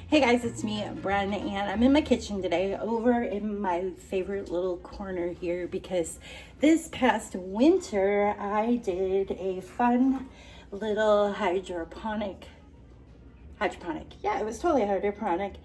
Hey guys, it's me, Bren, and I'm in my kitchen today over in my favorite little corner here because this past winter I did a fun little hydroponic, yeah, it was totally hydroponic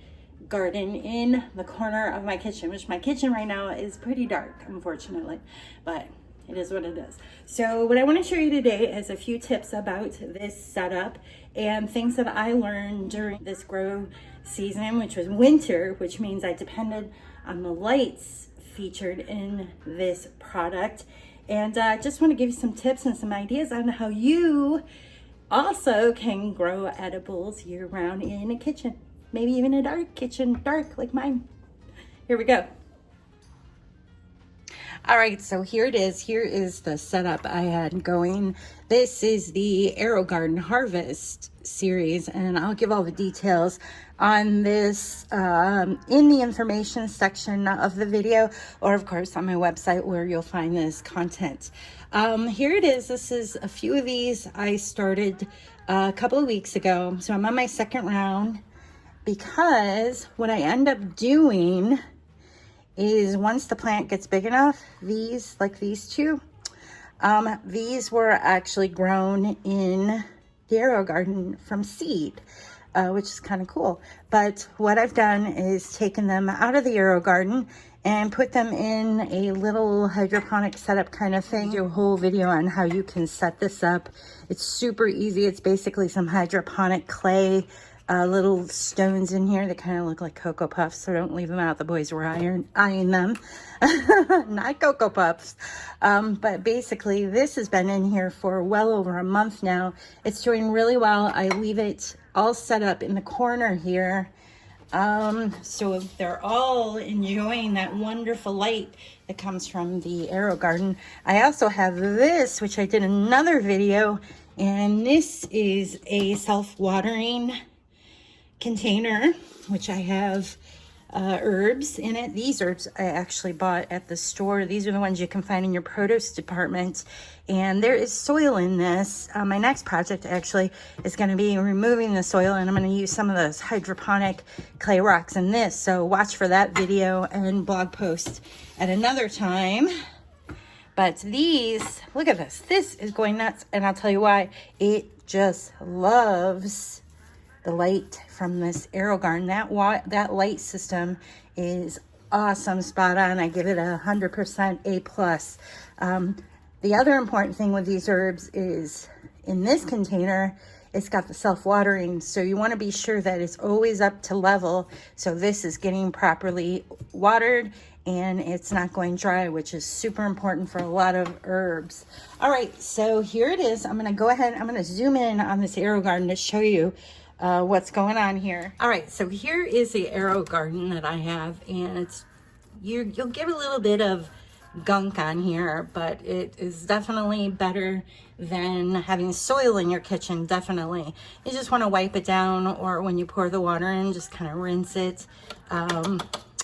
garden in the corner of my kitchen, which my kitchen right now is pretty dark, unfortunately, but it is what it is. So what I want to show you today is a few tips about this setup and things that I learned during this grow season, which was winter, which means I depended on the lights featured in this product. And just want to give you some tips and some ideas on how you also can grow edibles year round in a kitchen. Maybe even a dark kitchen, dark like mine. Here we go. All right, so here it is. Here is the setup I had going. This is the Arrow Garden Harvest series, and I'll give all the details on this in the information section of the video, or of course on my website where you'll find this content. Here it is. This is a few of these I started a couple of weeks ago. So I'm on my second round because what I end up doing is once the plant gets big enough, these, like these two, these were actually grown in the Arrow Garden from seed, which is kind of cool. But what I've done is taken them out of the Arrow Garden and put them in a little hydroponic setup kind of thing. Do a whole video on how you can set this up. It's super easy. It's basically some hydroponic clay, little stones in here that kind of look like Cocoa Puffs, so don't leave them out. The boys were eyeing them. Not Cocoa Puffs. But basically, this has been in here for well over a month now. It's doing really well. I leave it all set up in the corner here. So they're all enjoying that wonderful light that comes from the Arrow Garden. I also have this, which I did another video, and this is a self-watering container, which I have herbs in it. These herbs I actually bought at the store. These are the ones you can find in your produce department, and there is soil in this. My next project actually is going to be removing the soil, and I'm going to use some of those hydroponic clay rocks in this, so watch for that video and blog post at another time. But these, look at this is going nuts, and I'll tell you why. It just loves the light from this Arrow Garden. That light system is awesome, spot on. I give it 100% A+. The other important thing with these herbs is in this container, it's got the self-watering, so you want to be sure that it's always up to level, so this is getting properly watered and it's not going dry, which is super important for a lot of herbs. All right, so here it is. I'm going to go ahead, I'm going to zoom in on this Arrow Garden to show you what's going on here. All right, so here is the Arrow Garden that I have, and it's you'll get a little bit of gunk on here, but it is definitely better than having soil in your kitchen. Definitely, you just want to wipe it down, or when you pour the water in, just kind of rinse it.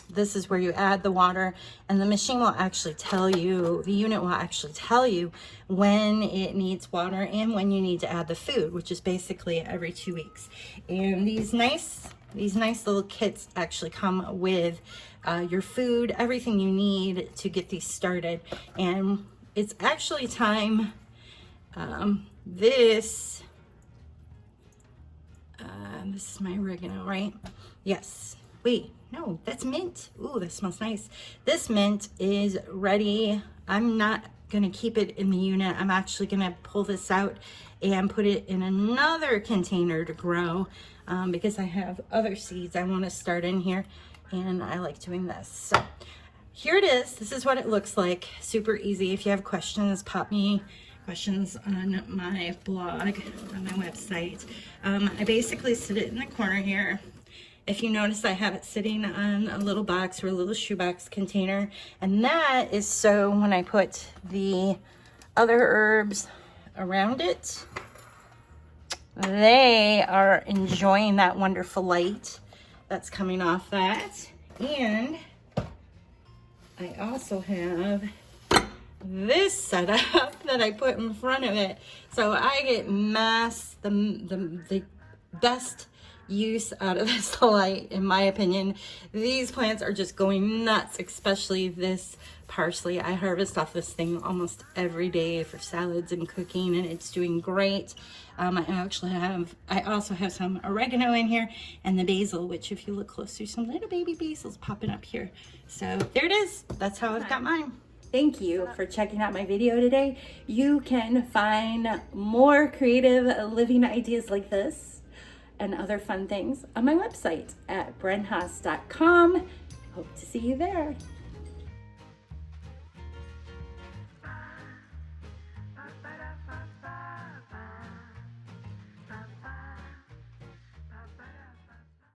This is where you add the water, and the machine will actually tell you, the unit will actually tell you when it needs water and when you need to add the food, which is basically every 2 weeks. And these nice little kits actually come with your food, everything you need to get these started. And it's actually time, this is my oregano, right? Yes. Wait, no, that's mint. Ooh, that smells nice. This mint is ready. I'm not gonna keep it in the unit. I'm actually gonna pull this out and put it in another container to grow because I have other seeds I want to start in here, and I like doing this. So here it is. This is what it looks like. Super easy. If you have questions, pop me questions on my blog, on my website. I basically sit it in the corner here. If you notice, I have it sitting on a little box or a little shoebox container, and that is so when I put the other herbs around it, they are enjoying that wonderful light that's coming off that. And I also have this setup that I put in front of it, so I get the best use out of this light, in my opinion. These plants are just going nuts, especially this parsley. I harvest off this thing almost every day for salads and cooking, and it's doing great. I also have some oregano in here, and the basil, which if you look close, there's some little baby basils popping up here. So there it is. That's how I've got mine. Thank you for checking out my video today. You can find more creative living ideas like this and other fun things on my website at brenhaas.com. Hope to see you there.